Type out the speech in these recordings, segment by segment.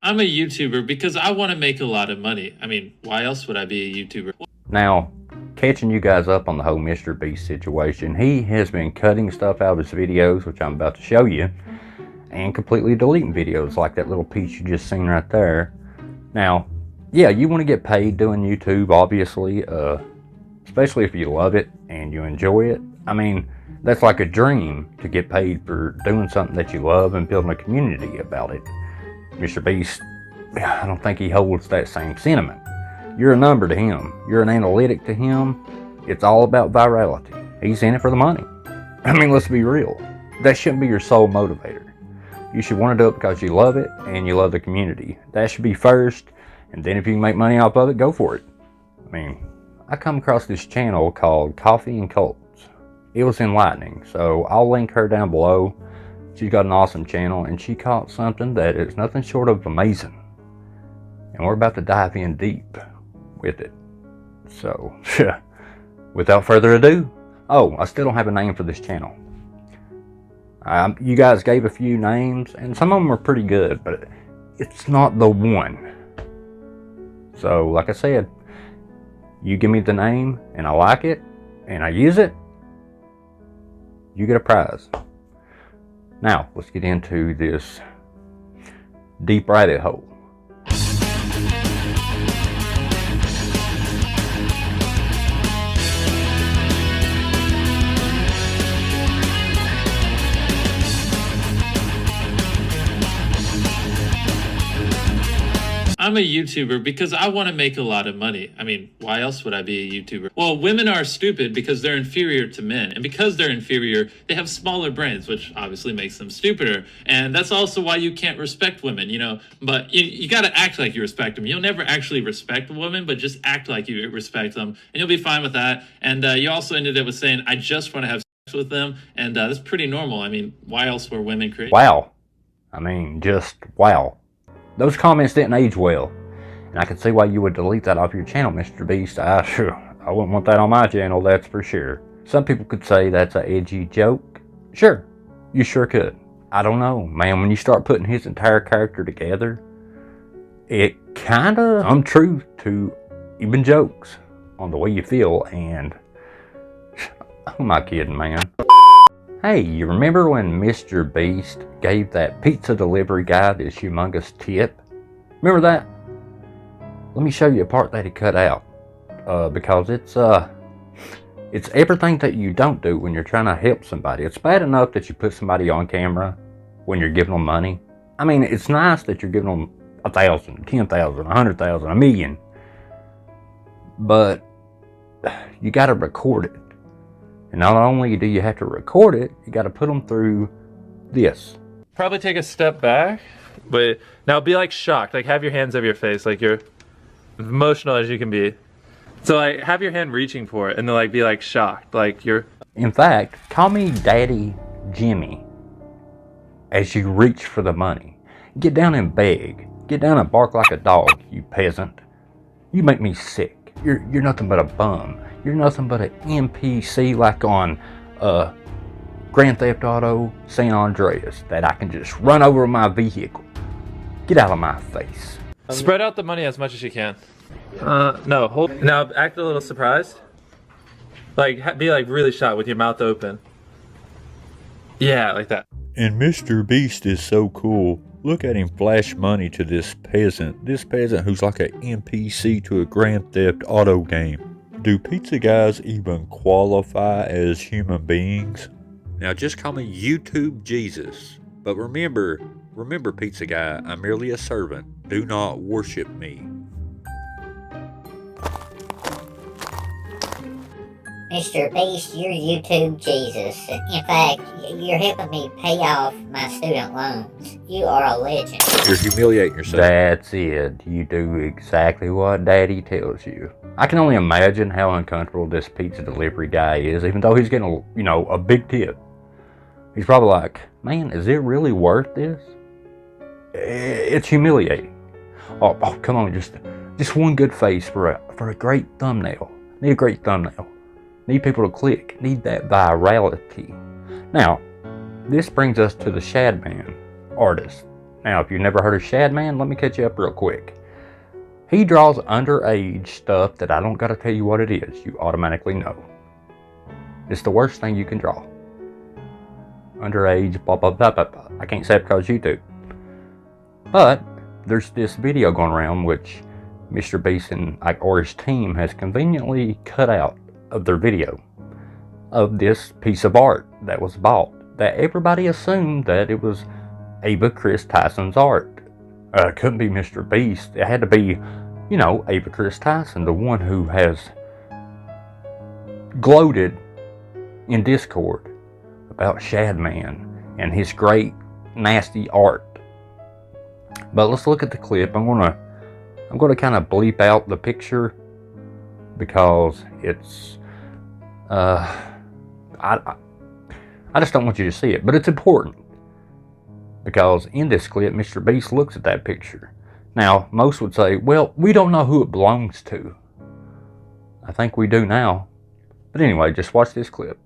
I'm a YouTuber because I want to make a lot of money. I mean, why else would I be a YouTuber? Now, catching you guys up on the whole Mr. Beast situation, he has been cutting stuff out of his videos, which I'm about to show you, and completely deleting videos like that little piece you just seen right there. Now, yeah, you want to get paid doing YouTube, obviously, especially if you love it and you enjoy it. I mean, that's like a dream, to get paid for doing something that you love and building a community about it. Mr. Beast, I don't think he holds that same sentiment. You're a number to him. You're an analytic to him. It's all about virality. He's in it for the money. I mean, let's be real. That shouldn't be your sole motivator. You should want to do it because you love it and you love the community. That should be first, and then if you can make money off of it, go for it. I mean, I come across this channel called Coffee and Cults. It was enlightening, so I'll link her down below. She's got an awesome channel, and she caught something that is nothing short of amazing. And we're about to dive in deep with it. So, without further ado, I still don't have a name for this channel. You guys gave a few names, and some of them are pretty good, but it's not the one. So, like I said, you give me the name, and I like it, and I use it, you get a prize. Now, let's get into this deep rabbit hole. I'm a YouTuber because I want to make a lot of money. I mean, why else would I be a YouTuber? Well, women are stupid because they're inferior to men. And because they're inferior, they have smaller brains, which obviously makes them stupider. And that's also why you can't respect women, you know. But you got to act like you respect them. You'll never actually respect a woman, but just act like you respect them. And you'll be fine with that. And you also ended up with saying, I just want to have sex with them. And that's pretty normal. I mean, why else were women created? Wow. I mean, just wow. Those comments didn't age well, and I can see why you would delete that off your channel, Mr. Beast. I wouldn't want that on my channel, that's for sure. Some people could say that's an edgy joke. Sure, you sure could. I don't know, man, when you start putting his entire character together, it kinda untrue to even jokes on the way you feel, and who am I kidding, man? Hey, you remember when Mr. Beast gave that pizza delivery guy this humongous tip? Remember that? Let me show you a part that he cut out. Because it's everything that you don't do when you're trying to help somebody. It's bad enough that you put somebody on camera when you're giving them money. I mean, it's nice that you're giving them 1,000, 10,000, 100,000, 1,000,000. But you gotta record it. And not only do you have to record it, you got to put them through this. Probably take a step back, but now be like shocked. Like have your hands over your face, like you're emotional as you can be. So like have your hand reaching for it, and then like be like shocked, like you're. In fact, call me Daddy Jimmy as you reach for the money. Get down and beg. Get down and bark like a dog, you peasant. You make me sick. You're nothing but a bum. You're nothing but an NPC like on Grand Theft Auto San Andreas that I can just run over my vehicle. Get out of my face. Spread out the money as much as you can. No, hold. Now act a little surprised. Like be like really shocked with your mouth open. Yeah, like that. And Mr. Beast is so cool. Look at him flash money to this peasant. This peasant who's like an NPC to a Grand Theft Auto game. Do pizza guys even qualify as human beings? Now just call me YouTube Jesus. But remember pizza guy, I'm merely a servant. Do not worship me. Mr. Beast, you're YouTube Jesus. In fact, you're helping me pay off my student loans. You are a legend. You're humiliating yourself. That's it. You do exactly what Daddy tells you. I can only imagine how uncomfortable this pizza delivery guy is, even though he's getting a big tip. He's probably like, man, is it really worth this? It's humiliating. Oh, come on, just one good face for a great thumbnail. Need a great thumbnail. Need people to click. Need that virality. Now, this brings us to the Shadman artist. Now, if you've never heard of Shadman, let me catch you up real quick. He draws underage stuff that I don't gotta tell you what it is. You automatically know. It's the worst thing you can draw. Underage, blah, blah, blah, blah, blah. I can't say it because YouTube. But there's this video going around which Mr. Beast or his team has conveniently cut out of their video of this piece of art that was bought, that everybody assumed that it was Ava Chris Tyson's art. It couldn't be Mr. Beast. It had to be, you know, Ava Chris Tyson, the one who has gloated in Discord about Shadman and his great nasty art. But let's look at the clip. I'm gonna kind of bleep out the picture because it's I just don't want you to see it, but it's important because in this clip Mr. Beast looks at that picture. Now most would say, well, we don't know who it belongs to. I think we do now. But anyway, just watch this clip.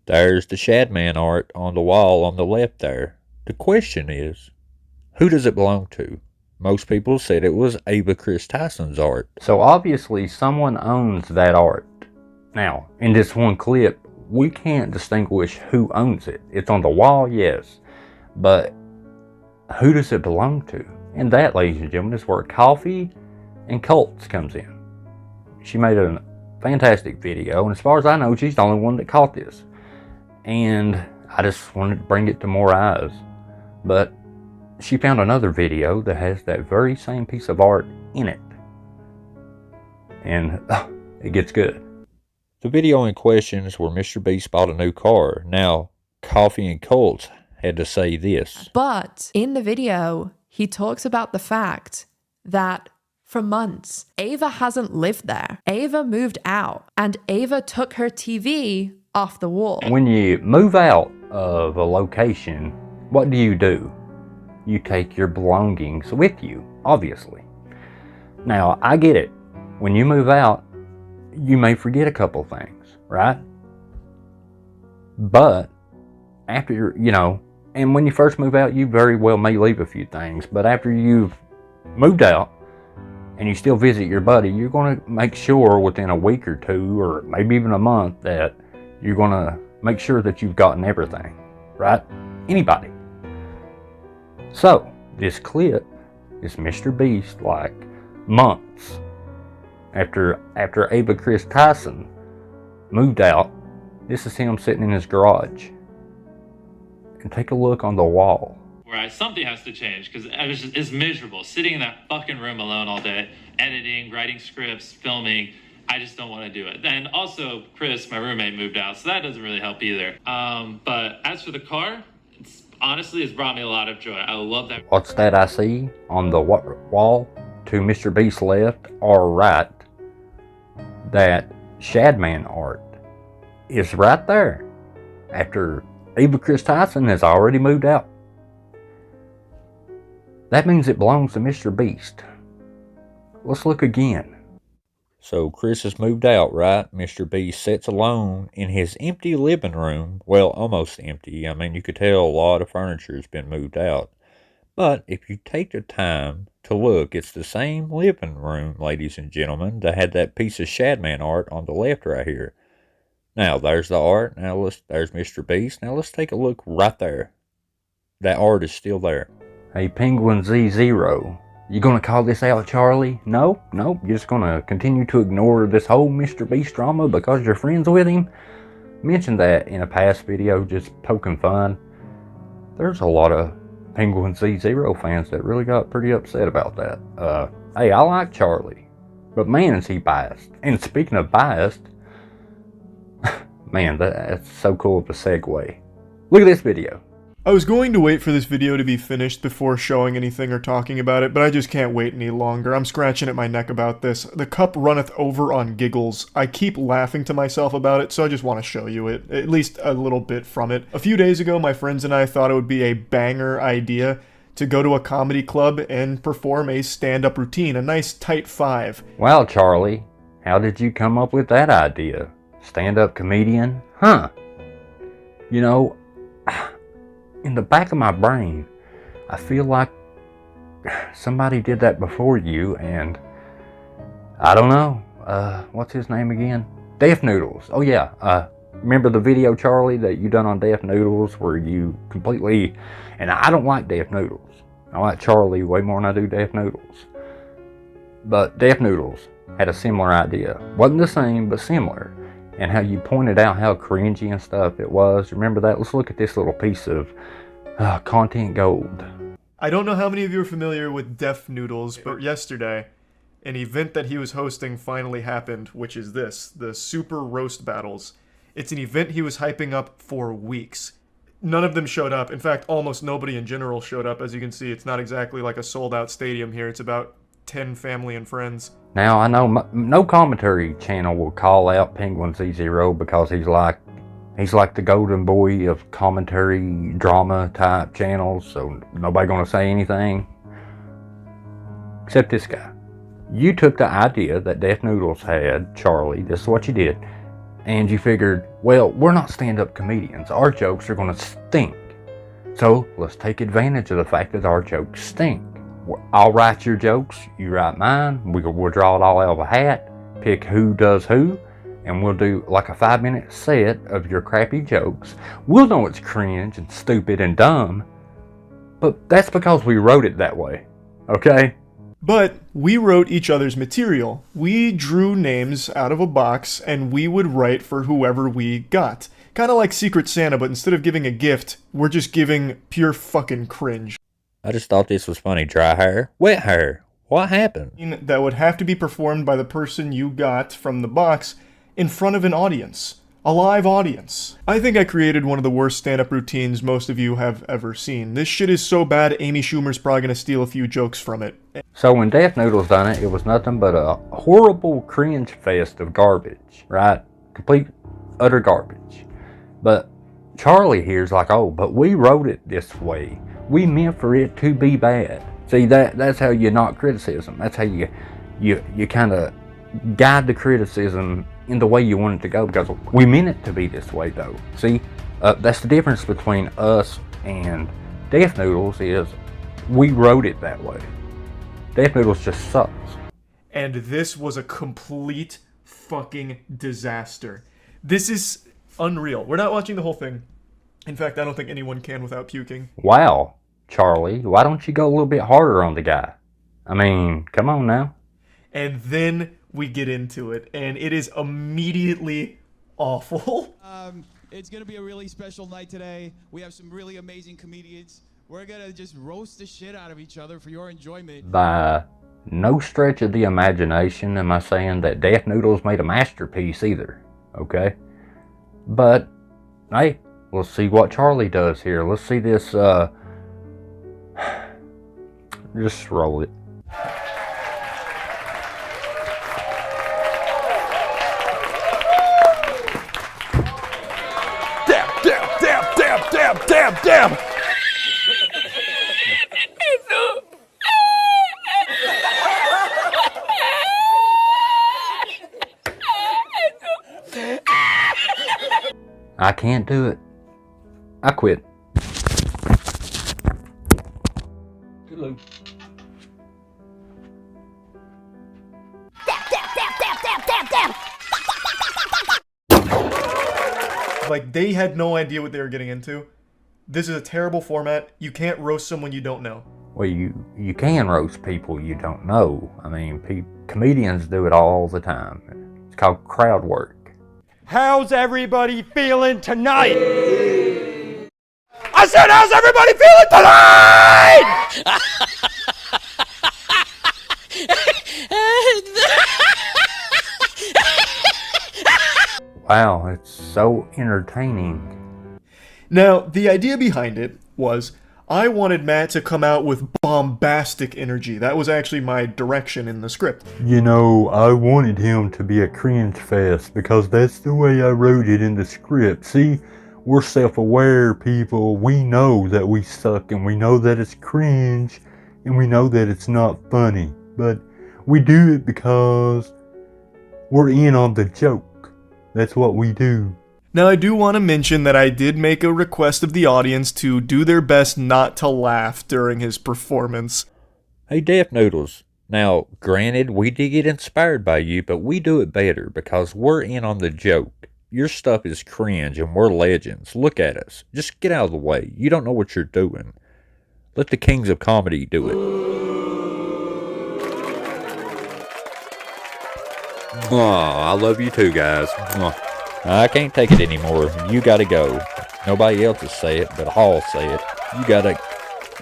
There's the Shadman art on the wall on the left there. The question is, who does it belong to? Most people said it was Ava Chris Tyson's art. So obviously someone owns that art. Now, in this one clip, we can't distinguish who owns it. It's on the wall, yes. But who does it belong to? And that, ladies and gentlemen, is where Coffee and Colts comes in. She made a fantastic video, and as far as I know, she's the only one that caught this. And I just wanted to bring it to more eyes. But she found another video that has that very same piece of art in it. And it gets good. The video in question is where Mr. Beast bought a new car. Now, Coffee and Colts had to say this. But in the video, he talks about the fact that for months, Ava hasn't lived there. Ava moved out, and Ava took her TV off the wall. When you move out of a location, what do? You take your belongings with you, obviously. Now, I get it. When you move out, you may forget a couple things, right? But after you're, and when you first move out, you very well may leave a few things. But after you've moved out and you still visit your buddy, you're going to make sure within a week or two, or maybe even a month, that you're going to make sure that you've gotten everything, right? Anybody. So, this clip is Mr. Beast like months after Ava Chris Tyson moved out. This is him sitting in his garage. And take a look on the wall. Where something has to change because it's miserable sitting in that fucking room alone all day, editing, writing scripts, filming. I just don't want to do it. And also, Chris, my roommate, moved out, so that doesn't really help either. But as for the car, honestly, it's brought me a lot of joy. I love that. What's that I see on the wall to Mr. Beast's left or right? That Shadman art is right there after Ava Chris Tyson has already moved out. That means it belongs to Mr. Beast. Let's look again. So Chris has moved out, right? Mr. Beast sits alone in his empty living room. Well, almost empty. I mean, you could tell a lot of furniture has been moved out. But if you take the time to look, it's the same living room, ladies and gentlemen, that had that piece of Shadman art on the left right here. Now, there's the art. Now, there's Mr. Beast. Now, let's take a look right there. That art is still there. Hey, Penguinz0, you gonna call this out, Charlie? No, you're just gonna continue to ignore this whole Mr. Beast drama because you're friends with him? Mentioned that in a past video, just poking fun. There's a lot of Penguinz0 fans that really got pretty upset about that. Hey, I like Charlie, but man, is he biased. And speaking of biased, man, that's so cool of a segue. Look at this video. I was going to wait for this video to be finished before showing anything or talking about it, but I just can't wait any longer. I'm scratching at my neck about this. The cup runneth over on giggles. I keep laughing to myself about it, so I just want to show you it, at least a little bit from it. A few days ago, my friends and I thought it would be a banger idea to go to a comedy club and perform a stand-up routine, a nice tight 5. Wow, Charlie, how did you come up with that idea? Stand-up comedian? Huh. In the back of my brain, I feel like somebody did that before you, and I don't know. What's his name again? Deaf Noodles. Oh yeah. Remember the video, Charlie, that you done on Deaf Noodles where you completely... And I don't like Deaf Noodles. I like Charlie way more than I do Deaf Noodles. But Deaf Noodles had a similar idea. Wasn't the same, but similar. And how you pointed out how cringy and stuff it was. Remember that? Let's look at this little piece of content gold. I don't know how many of you are familiar with Deaf Noodles, but yesterday, an event that he was hosting finally happened, which is this, the Super Roast Battles. It's an event he was hyping up for weeks. None of them showed up. In fact, almost nobody in general showed up. As you can see, it's not exactly like a sold-out stadium here. It's about 10 family and friends. Now, I know no commentary channel will call out Penguinz0 because he's like the golden boy of commentary drama type channels, so nobody gonna say anything. Except this guy. You took the idea that Deaf Noodles had, Charlie, this is what you did, and you figured, well, we're not stand-up comedians. Our jokes are going to stink. So let's take advantage of the fact that our jokes stink. I'll write your jokes, you write mine, we'll draw it all out of a hat, pick who does who, and we'll do like a 5-minute set of your crappy jokes. We'll know it's cringe and stupid and dumb, but that's because we wrote it that way, okay? But we wrote each other's material. We drew names out of a box, and we would write for whoever we got. Kind of like Secret Santa, but instead of giving a gift, we're just giving pure fucking cringe. I just thought this was funny. Dry hair, wet hair. What happened? That would have to be performed by the person you got from the box in front of an audience. A live audience. I think I created one of the worst stand-up routines most of you have ever seen. This shit is so bad, Amy Schumer's probably gonna steal a few jokes from it. So when Deaf Noodles done it, it was nothing but a horrible cringe fest of garbage, right? Complete, utter garbage. But Charlie here's like, oh, but we wrote it this way. We meant for it to be bad. See, that's how you knock criticism. That's how you kind of guide the criticism in the way you want it to go, because we meant it to be this way though. See, that's the difference between us and Deaf Noodles is we wrote it that way. Deaf Noodles just sucks. And this was a complete fucking disaster. This is unreal. We're not watching the whole thing. In fact, I don't think anyone can without puking. Wow, Charlie, why don't you go a little bit harder on the guy? I mean, come on now. And then we get into it, and it is immediately awful. It's gonna be a really special night today. We have some really amazing comedians. We're gonna just roast the shit out of each other for your enjoyment. By no stretch of the imagination am I saying that Deaf Noodles made a masterpiece either, okay? But, hey, let's see what Charlie does here. Let's see this, just roll it. Damn! I can't do it. I quit. Toodaloo. Like, they had no idea what they were getting into. This is a terrible format. You can't roast someone you don't know. Well, you can roast people you don't know. I mean, comedians do it all the time. It's called crowd work. How's everybody feeling tonight? I said, how's everybody feeling tonight? Wow, it's so entertaining. Now, the idea behind it was I wanted Matt to come out with bombastic energy. That was actually my direction in the script. You know, I wanted him to be a cringe fest because that's the way I wrote it in the script. See, we're self-aware people. We know that we suck and we know that it's cringe and we know that it's not funny. But we do it because we're in on the joke. That's what we do. Now, I do want to mention that I did make a request of the audience to do their best not to laugh during his performance. Hey, Deaf Noodles. Now, granted, we did get inspired by you, but we do it better because we're in on the joke. Your stuff is cringe and we're legends. Look at us. Just get out of the way. You don't know what you're doing. Let the kings of comedy do it. I love you too, guys. I can't take it anymore. You gotta go. Nobody else will say it, but I'll say it. You gotta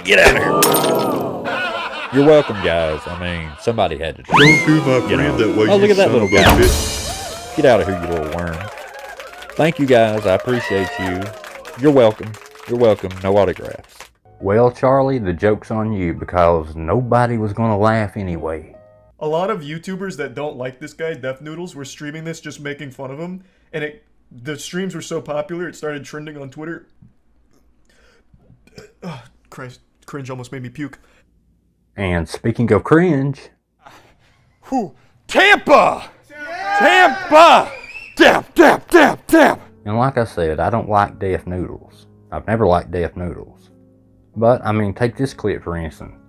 get out of here. You're welcome, guys. I mean, somebody had to do it. Don't do my friend that way. Oh, look you at that son little of a guy. bitch. Get out of here, you little worm. Thank you, guys. I appreciate you. You're welcome. You're welcome. No autographs. Well, Charlie, the joke's on you because nobody was going to laugh anyway. A lot of YouTubers that don't like this guy, Deaf Noodles, were streaming this just making fun of him, and the streams were so popular it started trending on Twitter. Christ, cringe almost made me puke. And speaking of cringe... Tampa! Tampa! Damn! And like I said, I don't like Deaf Noodles. I've never liked Deaf Noodles. But, I mean, take this clip for instance.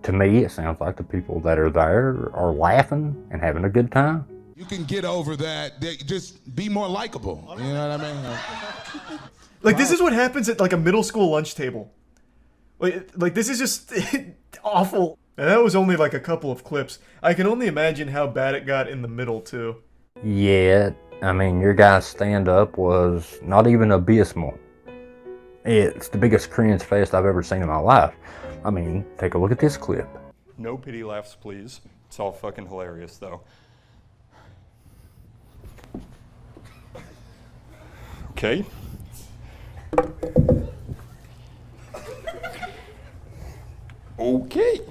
To me, it sounds like the people that are there are laughing and having a good time. You can get over that. Just be more likable. You know what I mean? Like, this is what happens at, like, a middle school lunch table. Like this is just awful. And that was only, like, a couple of clips. I can only imagine how bad it got in the middle, too. Yeah, I mean, your guy's stand-up was not even abysmal. It's the biggest cringe fest I've ever seen in my life. I mean, take a look at this clip. No pity laughs, please. It's all fucking hilarious, though. Okay. Okay.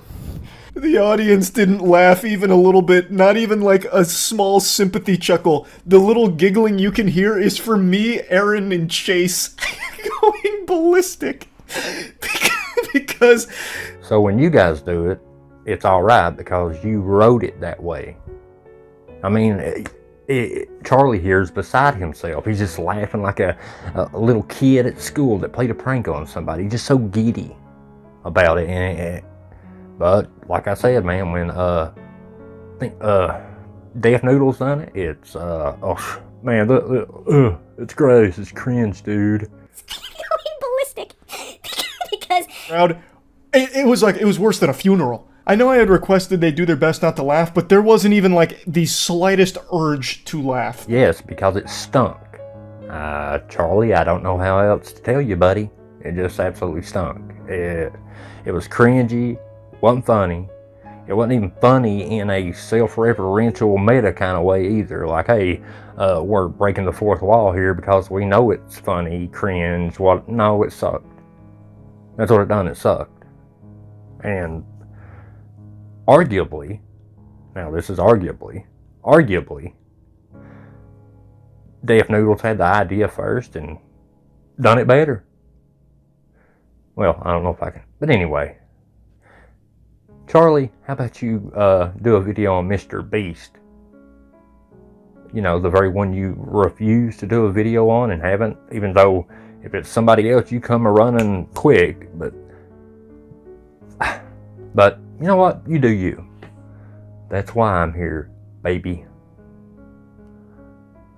The audience didn't laugh even a little bit, not even like a small sympathy chuckle. The little giggling you can hear is for me, Aaron, and Chase going ballistic. Because... So when you guys do it, it's alright because you wrote it that way. I mean, Charlie here is beside himself. He's just laughing like a little kid at school that played a prank on somebody. He's just so giddy about it. But like I said, man, when Deaf Noodles done it, it's oh man, it's gross, it's cringe, dude. Going ballistic because crowd, it was worse than a funeral. I know I had requested they do their best not to laugh, but there wasn't even like the slightest urge to laugh. Yes, because it stunk. Charlie, I don't know how else to tell you, buddy. It just absolutely stunk. It was cringy. Wasn't funny. It wasn't even funny in a self-referential meta kind of way either. Like, hey, we're breaking the fourth wall here because we know it's funny, cringe. What? No, it sucked. That's what it done. It sucked. And arguably, now this is arguably, Deaf Noodles had the idea first and done it better. Well, I don't know if I can, but anyway. Charlie, how about you do a video on Mr. Beast? You know, the very one you refuse to do a video on and haven't, even though if it's somebody else, you come a-running quick, but you know what? You do you. That's why I'm here, baby.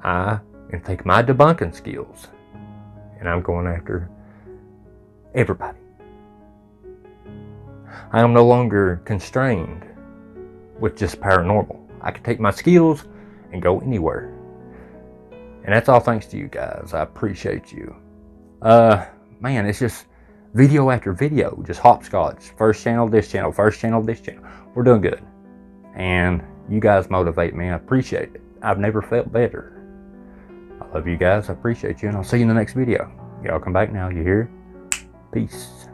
I am taking my debunking skills and I'm going after everybody. I am no longer constrained with just paranormal. I can take my skills and go anywhere. And that's all thanks to you guys. I appreciate you. Man, it's just video after video, just hopscotch. First channel, this channel, first channel, this channel. We're doing good. And you guys motivate me. I appreciate it. I've never felt better. I love you guys. I appreciate you. And I'll see you in the next video. Y'all come back now. You hear? Peace.